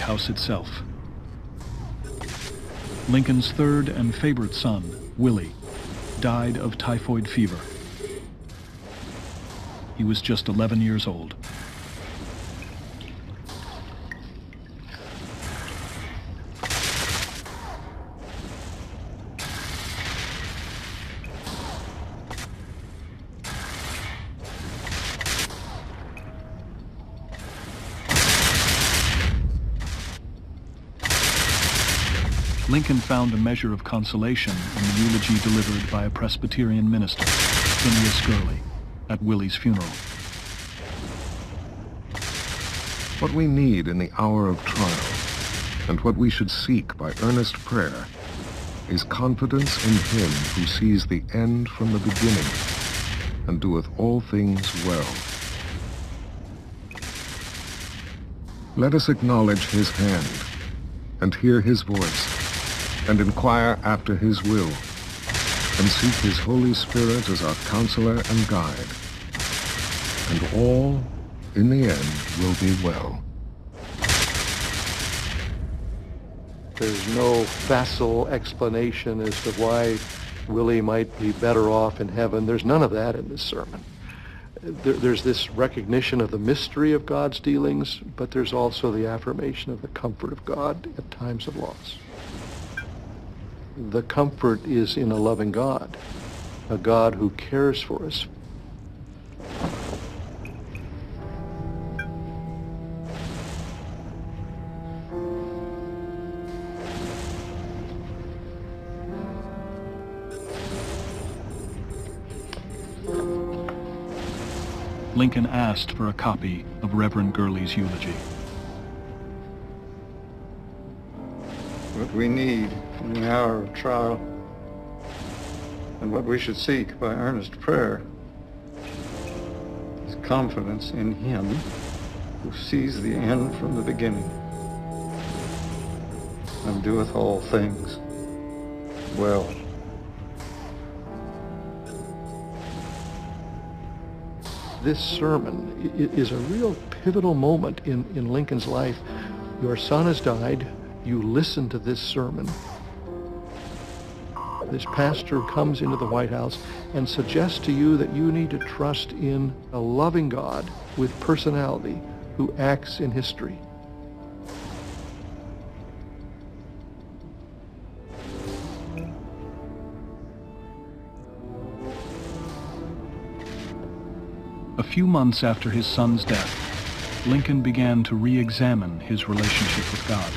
House itself. Lincoln's third and favorite son, Willie, died of typhoid fever. He was just 11 years old. Lincoln found a measure of consolation in the eulogy delivered by a Presbyterian minister, Phineas Gurley, at Willie's funeral. What we need in the hour of trial, and what we should seek by earnest prayer, is confidence in him who sees the end from the beginning, and doeth all things well. Let us acknowledge his hand, and hear his voice, and inquire after his will, and seek his Holy Spirit as our counselor and guide. And all, in the end, will be well. There's no facile explanation as to why Willie might be better off in heaven. There's none of that in this sermon. There's this recognition of the mystery of God's dealings, but there's also the affirmation of the comfort of God at times of loss. The comfort is in a loving God, a God who cares for us. Lincoln asked for a copy of Reverend Gurley's eulogy. What we need in the hour of trial, and what we should seek by earnest prayer, is confidence in him who sees the end from the beginning, and doeth all things well. This sermon is a real pivotal moment in Lincoln's life. Your son has died. You listen to this sermon. This pastor comes into the White House and suggests to you that you need to trust in a loving God with personality who acts in history. A few months after his son's death, Lincoln began to re-examine his relationship with God.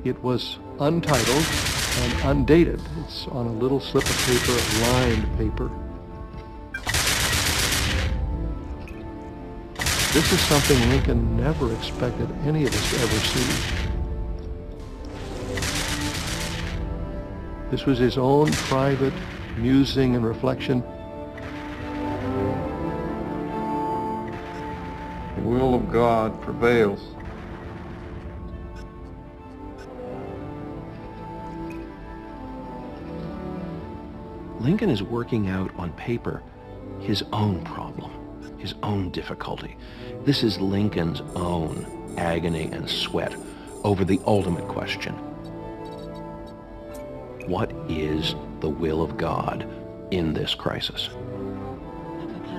It was untitled and undated. It's on a little slip of paper, lined paper. This is something Lincoln never expected any of us to ever see. This was his own private musing and reflection. The will of God prevails. Lincoln is working out on paper his own problem, his own difficulty. This is Lincoln's own agony and sweat over the ultimate question. What is the will of God in this crisis?